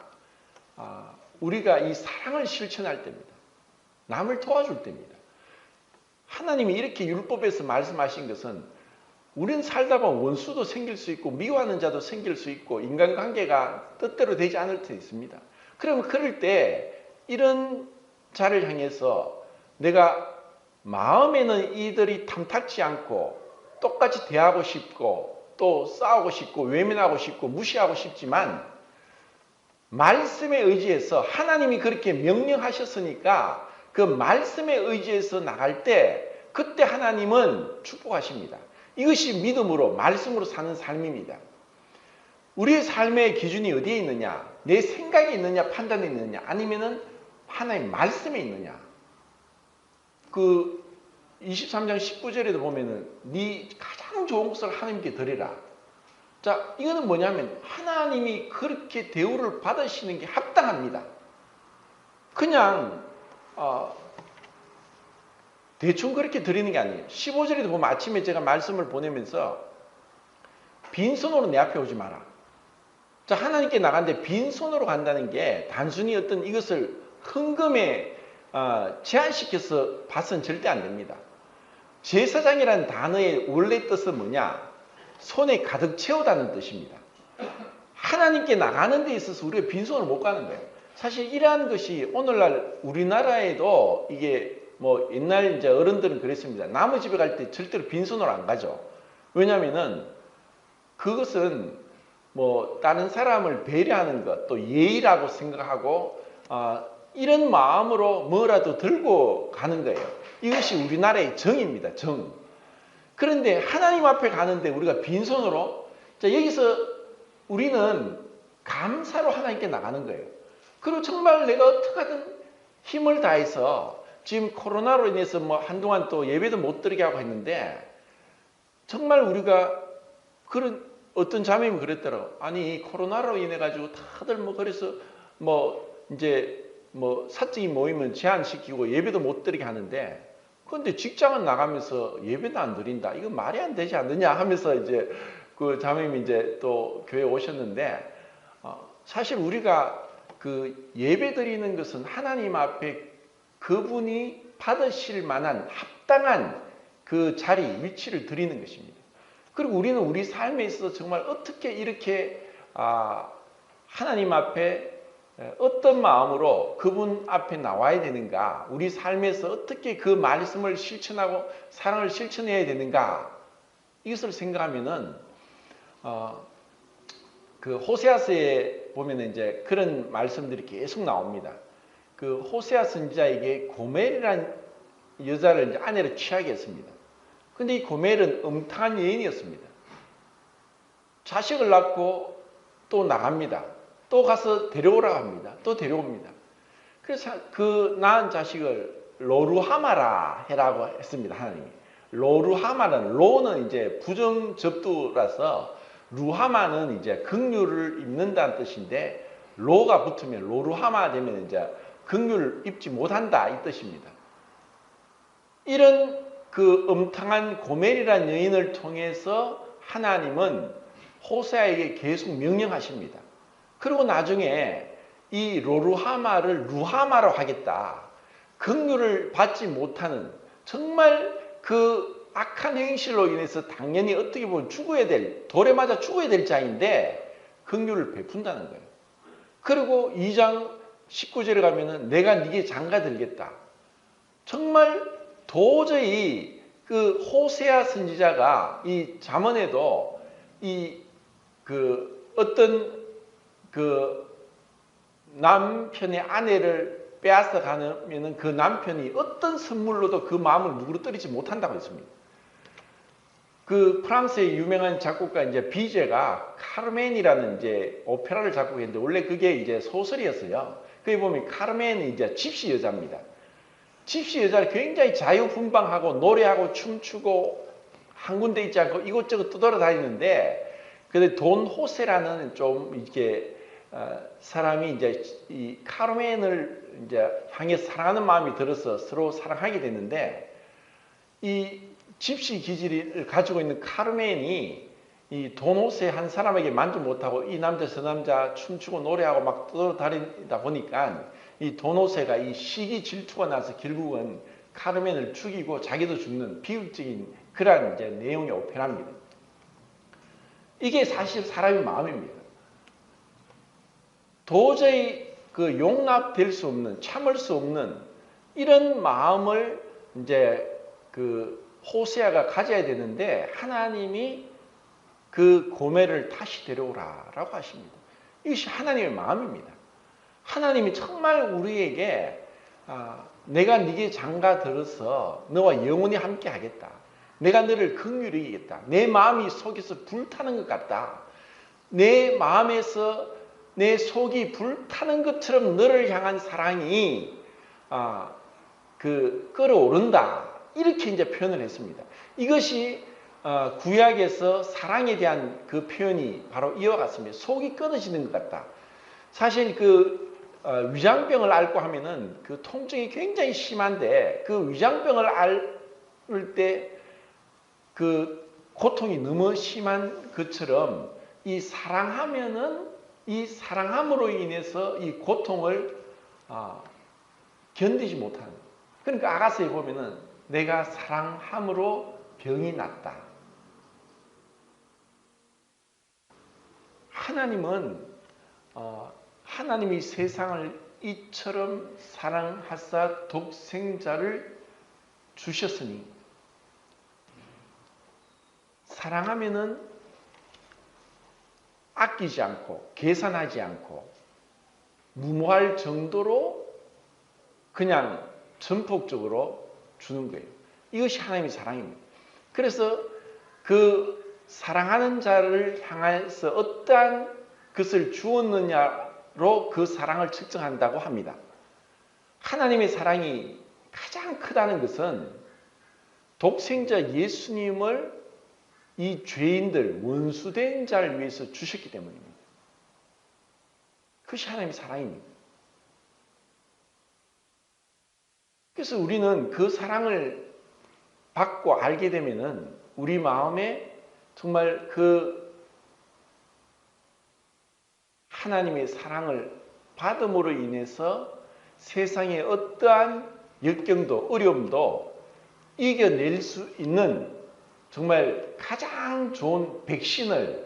우리가 이 사랑을 실천할 때입니다. 남을 도와줄 때입니다. 하나님이 이렇게 율법에서 말씀하신 것은 우린 살다 보면 원수도 생길 수 있고 미워하는 자도 생길 수 있고 인간관계가 뜻대로 되지 않을 수 있습니다. 그러면 그럴 때 이런 자를 향해서 내가 마음에는 이들이 탐탁지 않고 똑같이 대하고 싶고 또 싸우고 싶고 외면하고 싶고 무시하고 싶지만 말씀에 의지해서 하나님이 그렇게 명령하셨으니까 그 말씀에 의지해서 나갈 때 그때 하나님은 축복하십니다. 이것이 믿음으로 말씀으로 사는 삶입니다. 우리의 삶의 기준이 어디에 있느냐? 내 생각이 있느냐? 판단이 있느냐? 아니면은 하나님 말씀에 있느냐? 그 23장 19절에도 보면은 네 가장 좋은 것을 하나님께 드리라. 자, 이거는 뭐냐면 하나님이 그렇게 대우를 받으시는 게 합당합니다. 그냥 대충 그렇게 드리는 게 아니에요. 15절에도 보면 아침에 제가 말씀을 보내면서 빈손으로 내 앞에 오지 마라. 자, 하나님께 나갔는데 빈손으로 간다는 게 단순히 어떤 이것을 헌금에 제한시켜서 봐서는 절대 안 됩니다. 제사장이라는 단어의 원래 뜻은 뭐냐? 손에 가득 채우다는 뜻입니다. 하나님께 나가는 데 있어서 우리가 빈손으로 못 가는 거예요. 사실 이러한 것이 오늘날 우리나라에도 이게 뭐 옛날 이제 어른들은 그랬습니다. 남의 집에 갈 때 절대로 빈손으로 안 가죠. 왜냐면은 그것은 뭐 다른 사람을 배려하는 것, 또 예의라고 생각하고 이런 마음으로 뭐라도 들고 가는 거예요. 이것이 우리나라의 정입니다. 정. 그런데 하나님 앞에 가는데 우리가 빈손으로, 자, 여기서 우리는 감사로 하나님께 나가는 거예요. 그리고 정말 내가 어떻게든 힘을 다해서 지금 코로나로 인해서 뭐 한동안 또 예배도 못 드리게 하고 했는데 정말 우리가 그런 어떤 자매님이 그랬더라고. 아니 코로나로 인해 가지고 다들 뭐 그래서 뭐 이제 뭐 사적인 모임은 제한시키고 예배도 못 드리게 하는데 그런데 직장은 나가면서 예배도 안 드린다. 이거 말이 안 되지 않느냐 하면서 이제 그 자매님이 이제 또 교회에 오셨는데 사실 우리가 그 예배 드리는 것은 하나님 앞에 그분이 받으실 만한 합당한 그 자리, 위치를 드리는 것입니다. 그리고 우리는 우리 삶에 있어서 정말 어떻게 이렇게 하나님 앞에 어떤 마음으로 그분 앞에 나와야 되는가, 우리 삶에서 어떻게 그 말씀을 실천하고 사랑을 실천해야 되는가, 이것을 생각하면은 그 호세아서에 보면은 이제 그런 말씀들이 계속 나옵니다. 그 호세아 선지자에게 고멜이라는 여자를 이제 아내로 취하게 했습니다. 근데 이 고멜은 음탕한 여인이었습니다. 자식을 낳고 또 나갑니다. 또 가서 데려오라고 합니다. 또 데려옵니다. 그래서 그 낳은 자식을 로루하마라 해라고 했습니다. 하나님이. 로루하마는, 로는 이제 부정접두라서 루하마는 이제 긍휼을 입는다는 뜻인데, 로가 붙으면 로루하마 되면 이제 긍휼을 입지 못한다 이 뜻입니다. 이런 그 음탕한 고멜이라는 여인을 통해서 하나님은 호세아에게 계속 명령하십니다. 그리고 나중에 이 로루하마를 루하마로 하겠다. 긍휼을 받지 못하는 정말 그 악한 행실로 인해서 당연히 어떻게 보면 죽어야 될, 돌에 맞아 죽어야 될 자인데 긍휼을 베푼다는 거예요. 그리고 2장 19절에 가면은 내가 네게 장가 들겠다. 정말 도저히 그 호세아 선지자가 이 잠언에도 이 그 어떤 그 남편의 아내를 빼앗아 가면은 그 남편이 어떤 선물로도 그 마음을 누그러뜨리지 못한다고 했습니다. 그 프랑스의 유명한 작곡가 이제 비제가 카르멘이라는 이제 오페라를 작곡했는데 원래 그게 이제 소설이었어요. 거기 보면 카르멘은 이제 집시 여자입니다. 집시 여자를 굉장히 자유분방하고 노래하고 춤추고 한 군데 있지 않고 이곳저곳 떠돌아다니는데, 근데 돈 호세라는 좀 이렇게 사람이 이제 이 카르멘을 이제 향해 사랑하는 마음이 들어서 서로 사랑하게 됐는데, 이 집시 기질을 가지고 있는 카르멘이 이 돈 호세 한 사람에게 만족 못하고 이 남자 저 남자 춤추고 노래하고 막 떠돌아다니다 보니까 이 돈 호세가 이 시기 질투가 나서 결국은 카르멘을 죽이고 자기도 죽는 비극적인 그러한 이제 내용의 오페라입니다. 이게 사실 사람의 마음입니다. 도저히 그 용납될 수 없는, 참을 수 없는 이런 마음을 이제 그 호세아가 가져야 되는데 하나님이 그 고멜을 다시 데려오라라고 하십니다. 이것이 하나님의 마음입니다. 하나님이 정말 우리에게 내가 네게 장가 들어서 너와 영원히 함께 하겠다. 내가 너를 긍휼히 여기겠다. 내 마음이 속에서 불타는 것 같다. 내 마음에서 내 속이 불타는 것처럼 너를 향한 사랑이 그 끓어오른다. 이렇게 이제 표현을 했습니다. 이것이 구약에서 사랑에 대한 그 표현이 바로 이와 같습니다. 속이 끊어지는 것 같다. 사실 그 위장병을 앓고 하면은 그 통증이 굉장히 심한데 그 위장병을 앓을 때 그 고통이 너무 심한 것처럼 이 사랑하면은 이 사랑함으로 인해서 이 고통을 견디지 못하는. 그러니까 아가서에 보면은 내가 사랑함으로 병이 낫다. 하나님은 하나님이 세상을 이처럼 사랑하사 독생자를 주셨으니 사랑하면은 아끼지 않고 계산하지 않고 무모할 정도로 그냥 전폭적으로 주는 거예요. 이것이 하나님의 사랑입니다. 그래서 그 사랑하는 자를 향해서 어떠한 것을 주었느냐로 그 사랑을 측정한다고 합니다. 하나님의 사랑이 가장 크다는 것은 독생자 예수님을 이 죄인들, 원수된 자를 위해서 주셨기 때문입니다. 그것이 하나님의 사랑입니다. 그래서 우리는 그 사랑을 받고 알게 되면은 우리 마음에 정말 그 하나님의 사랑을 받음으로 인해서 세상의 어떠한 역경도 어려움도 이겨낼 수 있는 정말 가장 좋은 백신을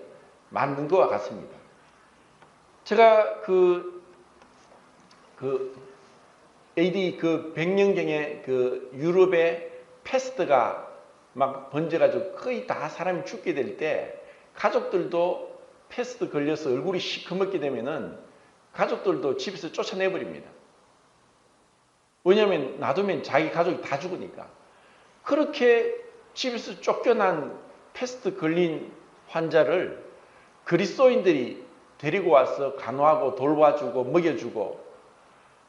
만든 것과 같습니다. 제가 AD 100년경에 유럽의 패스트가 막 번져가지고 거의 다 사람이 죽게 될 때 가족들도 패스트 걸려서 얼굴이 시커멓게 되면은 가족들도 집에서 쫓아내버립니다. 왜냐하면 놔두면 자기 가족이 다 죽으니까. 그렇게 집에서 쫓겨난 패스트 걸린 환자를 그리스도인들이 데리고 와서 간호하고 돌봐주고 먹여주고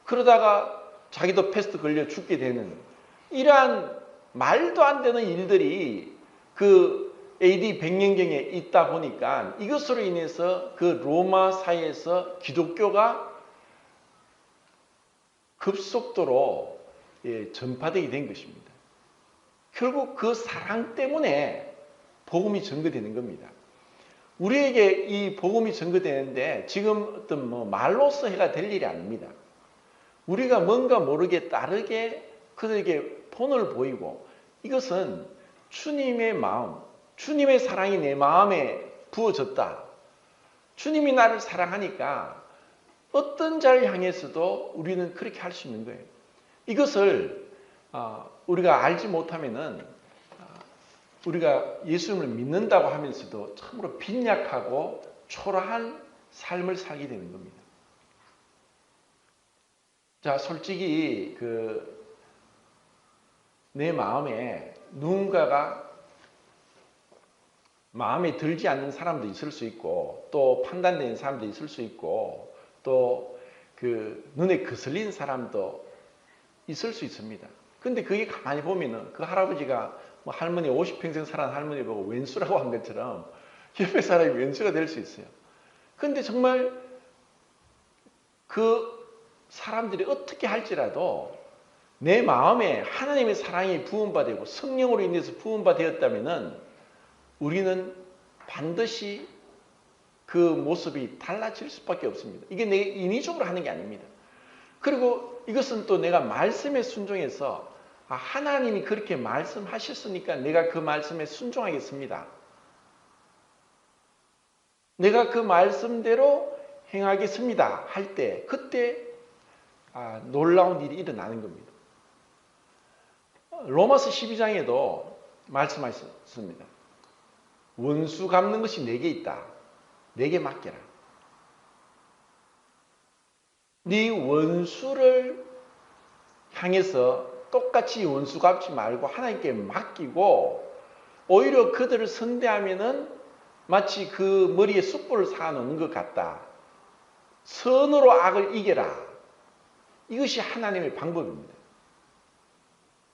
그러다가 자기도 패스트 걸려 죽게 되는 이러한 말도 안 되는 일들이 AD 100년경에 있다 보니까 이것으로 인해서 로마 사회에서 기독교가 급속도로 전파되게 된 것입니다. 결국 그 사랑 때문에 복음이 전거되는 겁니다. 우리에게 이 복음이 전거되는데 지금 어떤 말로써 해가 될 일이 아닙니다. 우리가 뭔가 모르게 다르게 그들에게 본을 보이고 이것은 주님의 마음, 주님의 사랑이 내 마음에 부어졌다. 주님이 나를 사랑하니까 어떤 자를 향해서도 우리는 그렇게 할 수 있는 거예요. 이것을 우리가 알지 못하면은 우리가 예수님을 믿는다고 하면서도 참으로 빈약하고 초라한 삶을 살게 되는 겁니다. 자, 솔직히 내 마음에 누군가가 마음에 들지 않는 사람도 있을 수 있고 또 판단되는 사람도 있을 수 있고 또 눈에 거슬린 사람도 있을 수 있습니다. 근데 그게 가만히 보면은 그 할아버지가 할머니 50평생 살아난 할머니 보고 왼수라고 한 것처럼 옆에 사람이 왼수가 될 수 있어요. 근데 정말 그 사람들이 어떻게 할지라도 내 마음에 하나님의 사랑이 부음받고 성령으로 인해서 부음받았다면은 우리는 반드시 그 모습이 달라질 수밖에 없습니다. 이게 내 인위적으로 하는 게 아닙니다. 그리고 이것은 또 내가 말씀에 순종해서 하나님이 그렇게 말씀하셨으니까 내가 그 말씀에 순종하겠습니다. 내가 그 말씀대로 행하겠습니다. 할 때 그때 놀라운 일이 일어나는 겁니다. 로마서 12장에도 말씀하셨습니다. 원수 갚는 것이 내게 있다. 내게 맡겨라. 네 원수를 향해서 똑같이 원수 갚지 말고 하나님께 맡기고 오히려 그들을 선대하면은 마치 그 머리에 숯불을 쌓아놓는 것 같다. 선으로 악을 이겨라. 이것이 하나님의 방법입니다.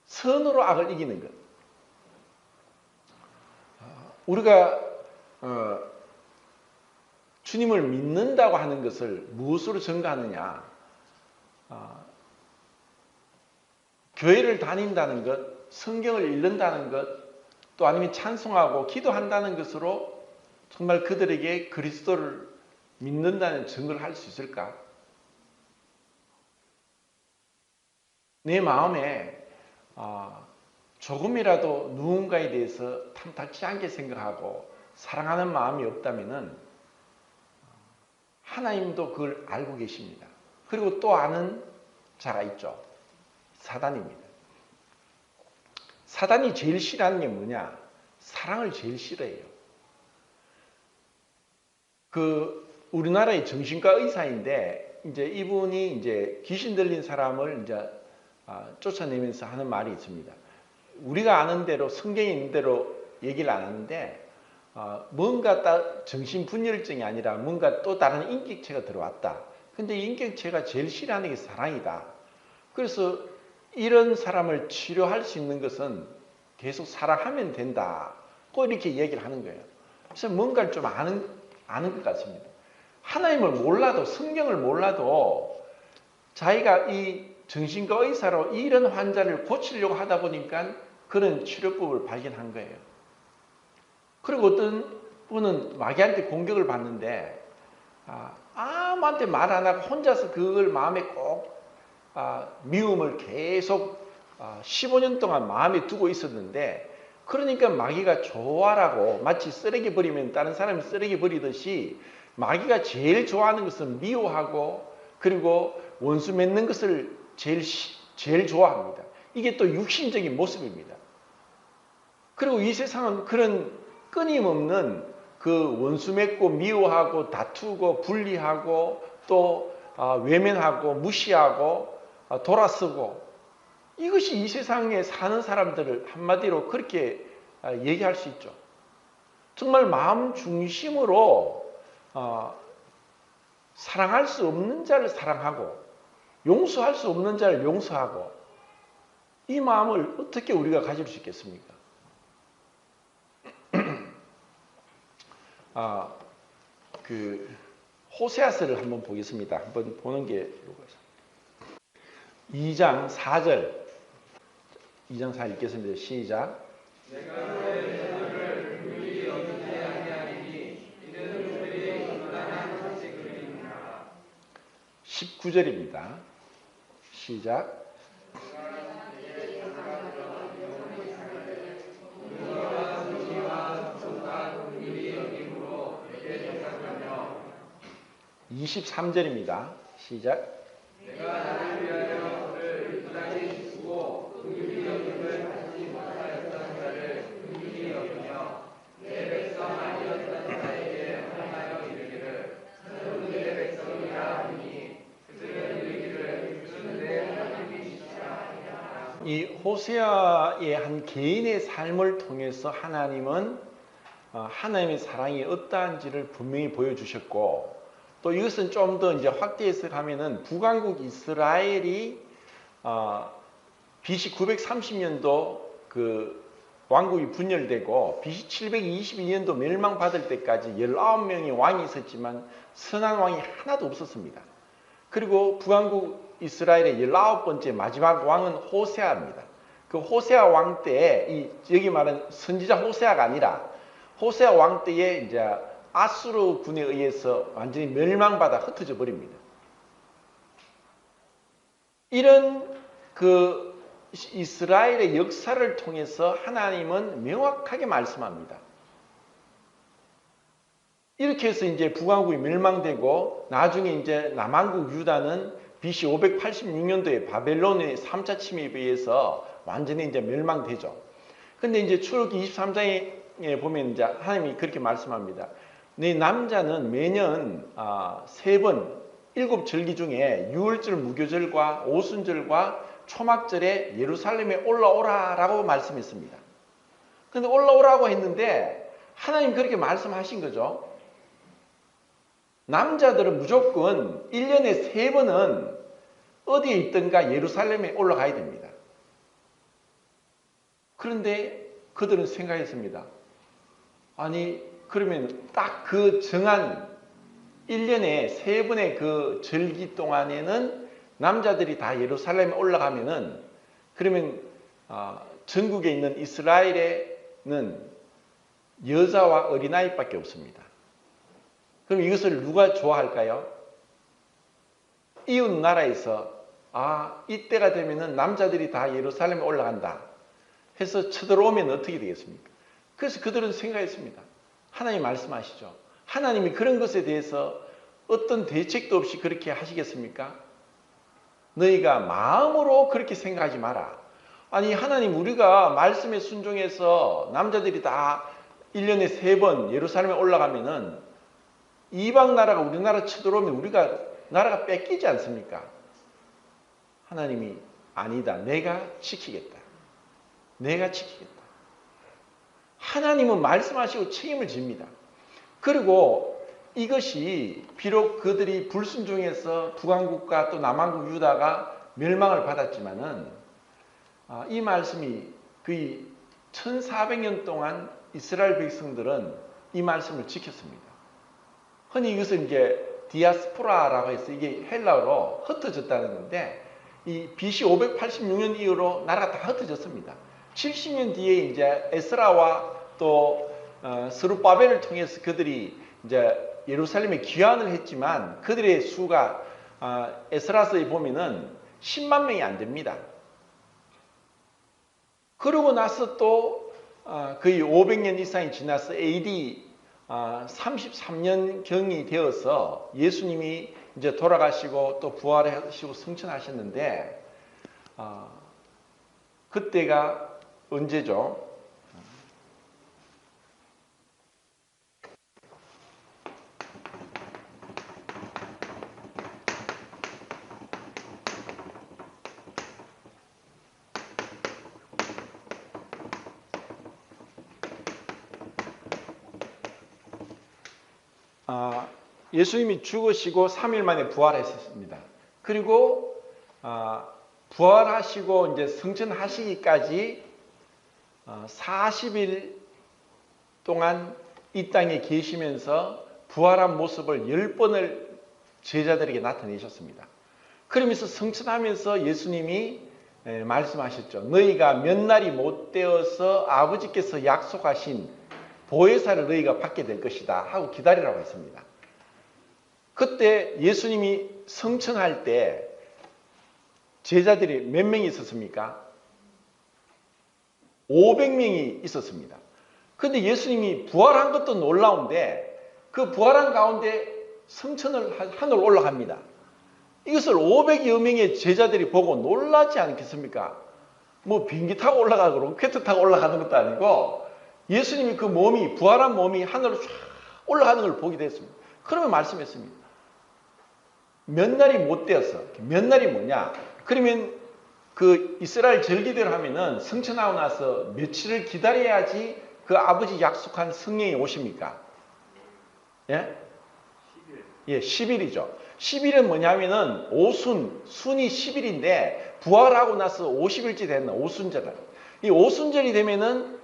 선으로 악을 이기는 것. 우리가 주님을 믿는다고 하는 것을 무엇으로 증거하느냐? 교회를 다닌다는 것, 성경을 읽는다는 것, 또 아니면 찬송하고 기도한다는 것으로 정말 그들에게 그리스도를 믿는다는 증거를 할 수 있을까? 내 마음에 조금이라도 누군가에 대해서 탐탁지 않게 생각하고 사랑하는 마음이 없다면 하나님도 그걸 알고 계십니다. 그리고 또 아는 자가 있죠. 사단입니다. 사단이 제일 싫어하는 게 뭐냐? 사랑을 제일 싫어해요. 우리나라의 정신과 의사인데 이제 이분이 이제 귀신 들린 사람을 이제 쫓아내면서 하는 말이 있습니다. 우리가 아는 대로 성경에 있는 대로 얘기를 안 하는데 뭔가 정신분열증이 아니라 뭔가 또 다른 인격체가 들어왔다. 근데 인격체가 제일 싫어하는 게 사랑이다. 그래서 이런 사람을 치료할 수 있는 것은 계속 사랑하면 된다. 꼭 이렇게 얘기를 하는 거예요. 그래서 뭔가를 좀 아는 것 같습니다. 하나님을 몰라도 성경을 몰라도 자기가 이 정신과 의사로 이런 환자를 고치려고 하다 보니까 그런 치료법을 발견한 거예요. 그리고 어떤 분은 마귀한테 공격을 받는데 아무한테 말 안 하고 혼자서 그걸 마음에 꼭 미움을 계속 15년 동안 마음에 두고 있었는데 그러니까 마귀가 좋아라고 마치 쓰레기 버리면 다른 사람이 쓰레기 버리듯이 마귀가 제일 좋아하는 것은 미워하고 그리고 원수 맺는 것을 제일 좋아합니다. 이게 또 육신적인 모습입니다. 그리고 이 세상은 그런 끊임없는 그 원수 맺고 미워하고 다투고 분리하고 또 외면하고 무시하고 돌아서고 이것이 이 세상에 사는 사람들을 한마디로 그렇게 얘기할 수 있죠. 정말 마음 중심으로 사랑할 수 없는 자를 사랑하고 용서할 수 없는 자를 용서하고 이 마음을 어떻게 우리가 가질 수 있겠습니까? 호세아서를 한번 보겠습니다. 한번 보는 게 2장 4절 2장 4절 읽겠습니다. 시작. 내가 너의 자녀를 긍휼히 여기지 아니하리니 이는 그들이 음란한 상식들이니라. 19절입니다. 시작. 긍휼과 정의와 속과 긍휼히 여김으로 내게 대상하며 23절입니다. 시작. 내가 나를 위하여 그를 부단히 주고 긍휼히 여김을 받지 못하였던 자를 긍휼히 여기며 내 백성 아니었던 자에게 하여 이르기를 너는 내 백성이라 하니 그들은 이르기를 주는 내 하나님이시라. 이 호세아의 한 개인의 삶을 통해서 하나님은 하나님의 사랑이 어떠한지를 분명히 보여주셨고 또 이것은 좀 더 이제 확대해서 가면은 북왕국 이스라엘이 BC 930년도 그 왕국이 분열되고 BC 722년도 멸망받을 때까지 19명의 왕이 있었지만 선한 왕이 하나도 없었습니다. 그리고 북왕국 이스라엘의 19번째 마지막 왕은 호세아입니다. 그 호세아 왕 때에 여기 말하는 선지자 호세아가 아니라 호세아 왕 때에 이제 아수르 군에 의해서 완전히 멸망받아 흩어져 버립니다. 이런 그 이스라엘의 역사를 통해서 하나님은 명확하게 말씀합니다. 이렇게 해서 이제 북왕국이 멸망되고 나중에 이제 남왕국 유다는 BC 586년도에 바벨론의 3차 침입에 의해서 완전히 이제 멸망되죠. 근데 이제 출애굽기 23장에 보면 이제 하나님이 그렇게 말씀합니다. 네 남자는 매년 3번 7절기 중에 유월절 무교절과 오순절과 초막절에 예루살렘에 올라오라 라고 말씀했습니다. 근데 올라오라고 했는데 하나님 그렇게 말씀하신 거죠. 남자들은 무조건 1년에 3번은 어디에 있든가 예루살렘에 올라가야 됩니다. 그런데 그들은 생각했습니다. 아니 그러면 딱 그 정한 1년에 3번의 그 절기 동안에는 남자들이 다 예루살렘에 올라가면은 그러면 전국에 있는 이스라엘에는 여자와 어린아이밖에 없습니다. 그럼 이것을 누가 좋아할까요? 이웃 나라에서 이때가 되면은 남자들이 다 예루살렘에 올라간다 해서 쳐들어오면 어떻게 되겠습니까? 그래서 그들은 생각했습니다. 하나님 말씀하시죠. 하나님이 그런 것에 대해서 어떤 대책도 없이 그렇게 하시겠습니까? 너희가 마음으로 그렇게 생각하지 마라. 아니 하나님, 우리가 말씀에 순종해서 남자들이 다 1년에 3번 예루살렘에 올라가면은 이방 나라가 우리나라 쳐들어오면 우리가 나라가 뺏기지 않습니까? 하나님이 아니다. 내가 지키겠다. 내가 지키겠다. 하나님은 말씀하시고 책임을 집니다. 그리고 이것이 비록 그들이 불순종해서 북왕국과 또 남왕국 유다가 멸망을 받았지만은 이 말씀이 거의 1400년 동안 이스라엘 백성들은 이 말씀을 지켰습니다. 흔히 이것을 이제 디아스포라라고 해서 이게 헬라어로 흩어졌다는 건데, 이 BC 586년 이후로 나라가 다 흩어졌습니다. 70년 뒤에 이제 에스라와 또 스룹바벨을 통해서 그들이 이제 예루살렘에 귀환을 했지만 그들의 수가 에스라서에 보면은 10만 명이 안 됩니다. 그러고 나서 또 거의 500년 이상이 지나서 AD 33년경이 되어서 예수님이 이제 돌아가시고 또 부활하시고 승천하셨는데, 그때가 언제죠? 예수님이 죽으시고 3일 만에 부활하셨습니다. 그리고 부활하시고 이제 승천하시기까지 40일 동안 이 땅에 계시면서 부활한 모습을 10번을 제자들에게 나타내셨습니다. 그러면서 승천하면서 예수님이 말씀하셨죠. 너희가 몇 날이 못 되어서 아버지께서 약속하신 보혜사를 너희가 받게 될 것이다 하고 기다리라고 했습니다. 그때 예수님이 승천할 때 제자들이 몇 명이 있었습니까? 500명이 있었습니다. 그런데 예수님이 부활한 것도 놀라운데 그 부활한 가운데 승천을 하늘 올라갑니다. 이것을 500여 명의 제자들이 보고 놀라지 않겠습니까? 뭐 비행기 타고 올라가고 로켓 타고 올라가는 것도 아니고 예수님이 그 몸이, 부활한 몸이 하늘로 쫙 올라가는 걸 보게 됐습니다. 그러면 말씀했습니다. 몇 날이 못 되어서, 몇 날이 뭐냐? 그러면 그 이스라엘 절기대로 하면은 승천하고 나서 며칠을 기다려야지 그 아버지 약속한 성령이 오십니까? 예? 10일. 예, 10일이죠. 10일은 뭐냐면은 순이 10일인데 부활하고 나서 50일째 됐나, 오순절. 이 오순절이 되면은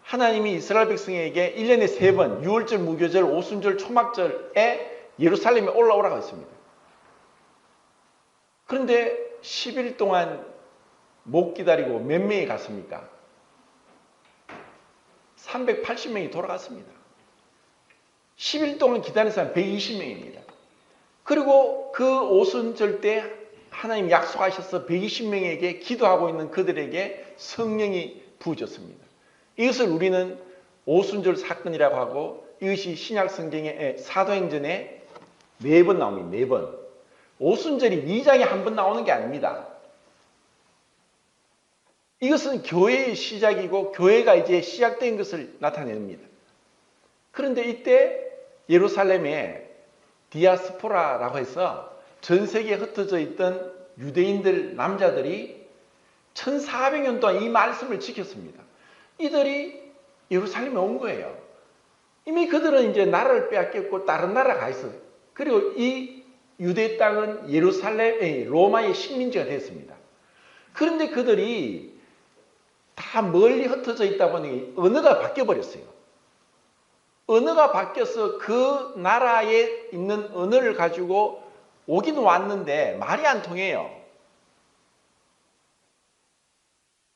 하나님이 이스라엘 백성에게 1년에 3번, 6월절, 무교절, 오순절, 초막절에 예루살렘에 올라오라고 했습니다. 그런데 10일 동안 못 기다리고 몇 명이 갔습니까? 380명이 돌아갔습니다. 10일 동안 기다린 사람 120명입니다. 그리고 그 오순절 때 하나님 약속하셔서 120명에게 기도하고 있는 그들에게 성령이 부어졌습니다. 이것을 우리는 오순절 사건이라고 하고, 이것이 신약 성경의 사도행전에 4번 나옵니다. 4번. 오순절이 2장에 한 번 나오는 게 아닙니다. 이것은 교회의 시작이고 교회가 이제 시작된 것을 나타냅니다. 그런데 이때 예루살렘에 디아스포라라고 해서 전 세계에 흩어져 있던 유대인들 남자들이 1400년 동안 이 말씀을 지켰습니다. 이들이 예루살렘에 온 거예요. 이미 그들은 이제 나라를 빼앗겼고 다른 나라가 가 있어요. 그리고 이 유대 땅은 예루살렘의 로마의 식민지가 됐습니다. 그런데 그들이 다 멀리 흩어져 있다 보니 언어가 바뀌어버렸어요. 언어가 바뀌어서 그 나라에 있는 언어를 가지고 오긴 왔는데 말이 안 통해요.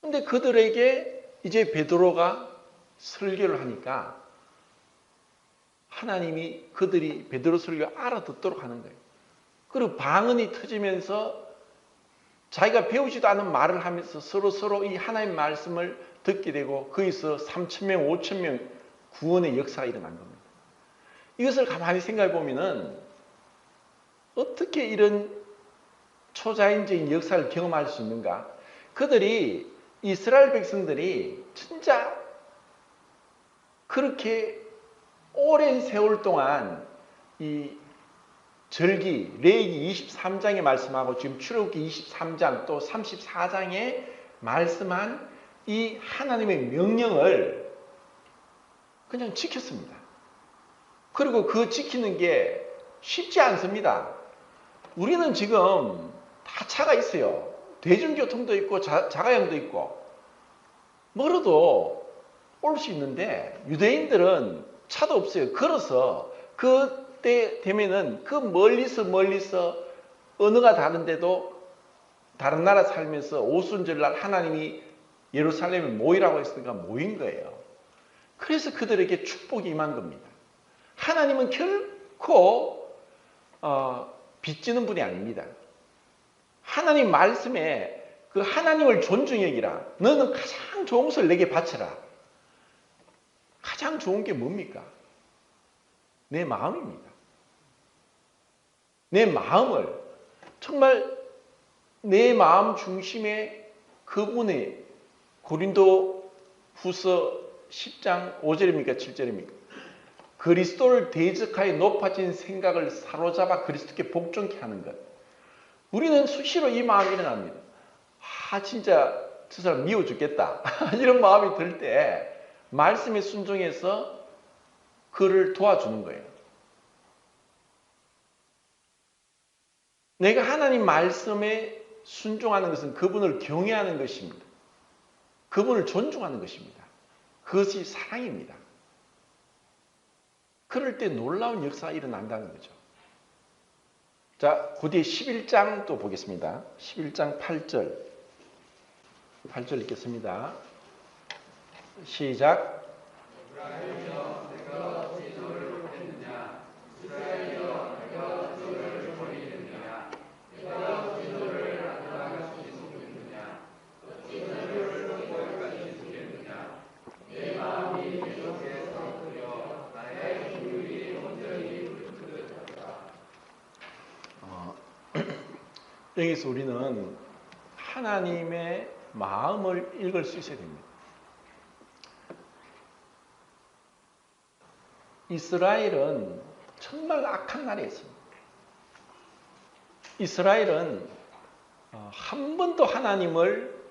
근데 그들에게 이제 베드로가 설교를 하니까 하나님이 그들이 베드로 설교를 알아듣도록 하는 거예요. 그리고 방언이 터지면서 자기가 배우지도 않은 말을 하면서 서로 이 하나님의 말씀을 듣게 되고 거기서 3,000명, 5,000명 구원의 역사가 일어난 겁니다. 이것을 가만히 생각해 보면은 어떻게 이런 초자연적인 역사를 경험할 수 있는가? 그들이 이스라엘 백성들이 진짜 그렇게 오랜 세월 동안 이 절기, 레위기 23장에 말씀하고 지금 출애굽기 23장 또 34장에 말씀한 이 하나님의 명령을 그냥 지켰습니다. 그리고 그 지키는 게 쉽지 않습니다. 우리는 지금 다 차가 있어요. 대중교통도 있고 자가용도 있고 멀어도 올 수 있는데 유대인들은 차도 없어요. 걸어서 그때 되면은 그 멀리서 언어가 다른데도 다른 나라 살면서 오순절날 하나님이 예루살렘에 모이라고 했으니까 모인 거예요. 그래서 그들에게 축복이 임한 겁니다. 하나님은 결코 빚지는 분이 아닙니다. 하나님 말씀에 그 하나님을 존중히 여기라. 너는 가장 좋은 것을 내게 바쳐라. 가장 좋은 게 뭡니까? 내 마음입니다. 내 마음을 정말 내 마음 중심에 그분의 고린도 후서 10장 5절입니까? 7절입니까? 그리스도를 대적하여 높아진 생각을 사로잡아 그리스도께 복종케 하는 것. 우리는 수시로 이 마음이 일어납니다. 진짜 저 사람 미워 죽겠다. 이런 마음이 들 때 말씀에 순종해서 그를 도와주는 거예요. 내가 하나님 말씀에 순종하는 것은 그분을 경외하는 것입니다. 그분을 존중하는 것입니다. 그것이 사랑입니다. 그럴 때 놀라운 역사가 일어난다는 거죠. 자, 그 뒤에 11장 또 보겠습니다. 11장 8절. 8절 읽겠습니다. 시작. 여기서 우리는 하나님의 마음을 읽을 수 있어야 됩니다. 이스라엘은 정말 악한 나라였습니다. 이스라엘은 한 번도 하나님을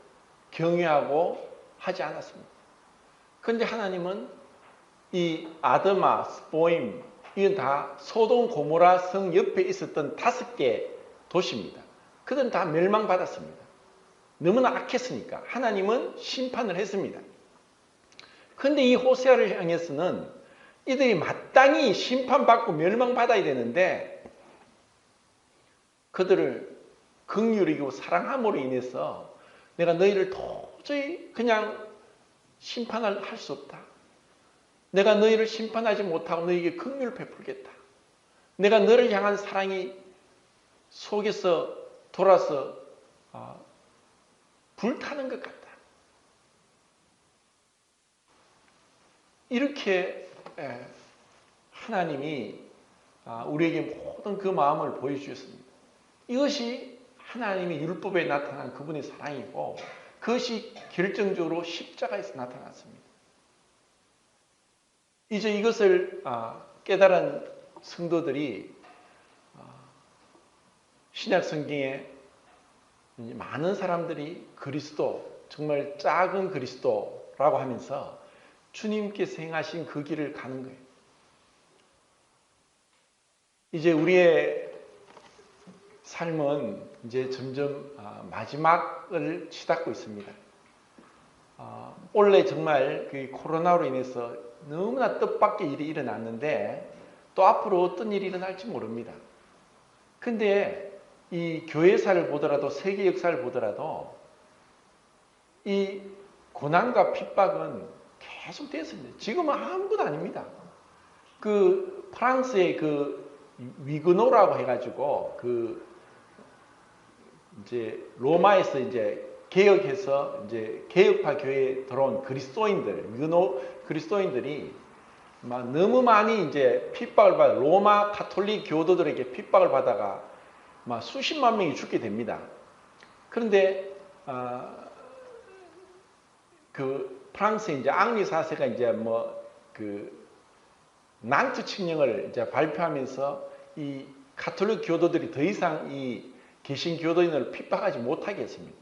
경외하고 하지 않았습니다. 그런데 하나님은 이 아드마, 스보임, 이건 다 소돔 고모라 성 옆에 있었던 5개 도시입니다. 그들은 다 멸망받았습니다. 너무나 악했으니까 하나님은 심판을 했습니다. 그런데 이 호세아를 향해서는 이들이 마땅히 심판받고 멸망받아야 되는데 그들을 긍휼이고 사랑함으로 인해서 내가 너희를 도저히 그냥 심판을 할 수 없다. 내가 너희를 심판하지 못하고 너희에게 긍휼을 베풀겠다. 내가 너를 향한 사랑이 속에서 돌아서 불타는 것 같다. 이렇게 하나님이 우리에게 모든 그 마음을 보여주셨습니다. 이것이 하나님의 율법에 나타난 그분의 사랑이고 그것이 결정적으로 십자가에서 나타났습니다. 이제 이것을 깨달은 성도들이 신약 성경에 많은 사람들이 그리스도, 정말 작은 그리스도라고 하면서 주님께서 행하신 그 길을 가는 거예요. 이제 우리의 삶은 이제 점점 마지막을 치닫고 있습니다. 원래 정말 그 코로나로 인해서 너무나 뜻밖의 일이 일어났는데 또 앞으로 어떤 일이 일어날지 모릅니다. 근데 이 교회사를 보더라도 세계 역사를 보더라도 이 고난과 핍박은 계속 됐습니다. 지금은 아무것도 아닙니다. 그 프랑스의 그 위그노라고 해가지고 그 이제 로마에서 이제 개혁해서 이제 개혁파 교회에 들어온 그리스도인들, 위그노 그리스도인들이 막 너무 많이 이제 핍박을 받아 로마 가톨릭 교도들에게 핍박을 받아가 막 수십만 명이 죽게 됩니다. 그런데 그 프랑스의 이제 앙리 사세가 이제 뭐 그 난트 칙령을 이제 발표하면서 이 가톨릭 교도들이 더 이상 이 개신 교도인을 핍박하지 못하게 했습니다.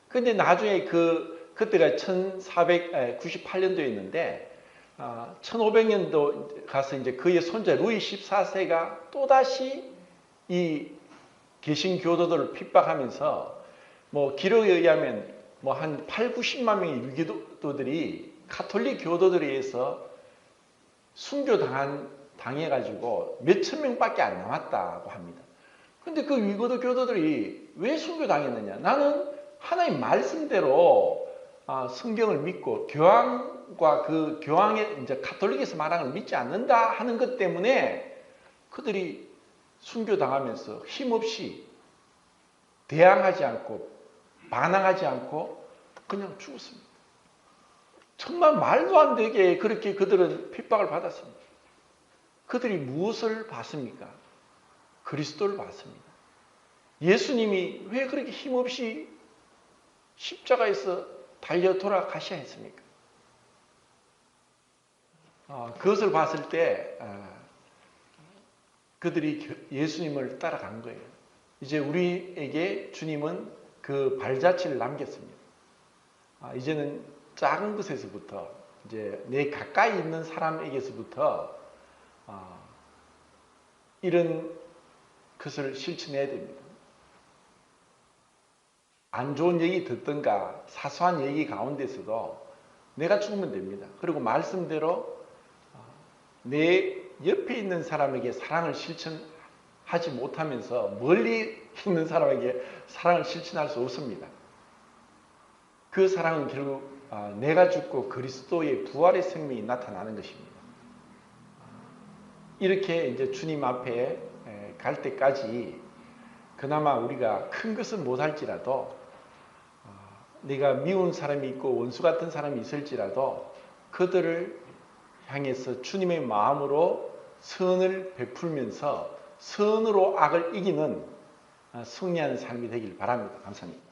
그런데 나중에 그때가 1498년도였는데 1500년도 가서 이제 그의 손자 루이 14세가 또다시 이 개신 교도들을 핍박하면서 뭐 기록에 의하면 뭐 한 8, 90만 명의 유교도들이 가톨릭 교도들에 의해서 순교당해가지고 몇천 명밖에 안 남았다고 합니다. 근데 그 위고도 교도들이 왜 순교당했느냐? 나는 하나님 말씀대로 성경을 믿고 교황과 그 교황의 이제 가톨릭에서 말하는 걸 믿지 않는다 하는 것 때문에 그들이 순교당하면서 힘없이 대항하지 않고 반항하지 않고 그냥 죽었습니다. 정말 말도 안 되게 그렇게 그들은 핍박을 받았습니다. 그들이 무엇을 봤습니까? 그리스도를 봤습니다. 예수님이 왜 그렇게 힘없이 십자가에서 달려 돌아가셔야 했습니까? 그것을 봤을 때 그들이 예수님을 따라간 거예요. 이제 우리에게 주님은 그 발자취를 남겼습니다. 이제는 작은 것에서부터 이제 내 가까이 있는 사람에게서부터 이런 것을 실천해야 됩니다. 안 좋은 얘기 듣든가 사소한 얘기 가운데서도 내가 죽으면 됩니다. 그리고 말씀대로 내 옆에 있는 사람에게 사랑을 실천하지 못하면서 멀리 있는 사람에게 사랑을 실천할 수 없습니다. 그 사랑은 결국 내가 죽고 그리스도의 부활의 생명이 나타나는 것입니다. 이렇게 이제 주님 앞에 갈 때까지 그나마 우리가 큰 것은 못할지라도 네가 미운 사람이 있고 원수 같은 사람이 있을지라도 그들을 향해서 주님의 마음으로 선을 베풀면서 선으로 악을 이기는 승리하는 삶이 되길 바랍니다. 감사합니다.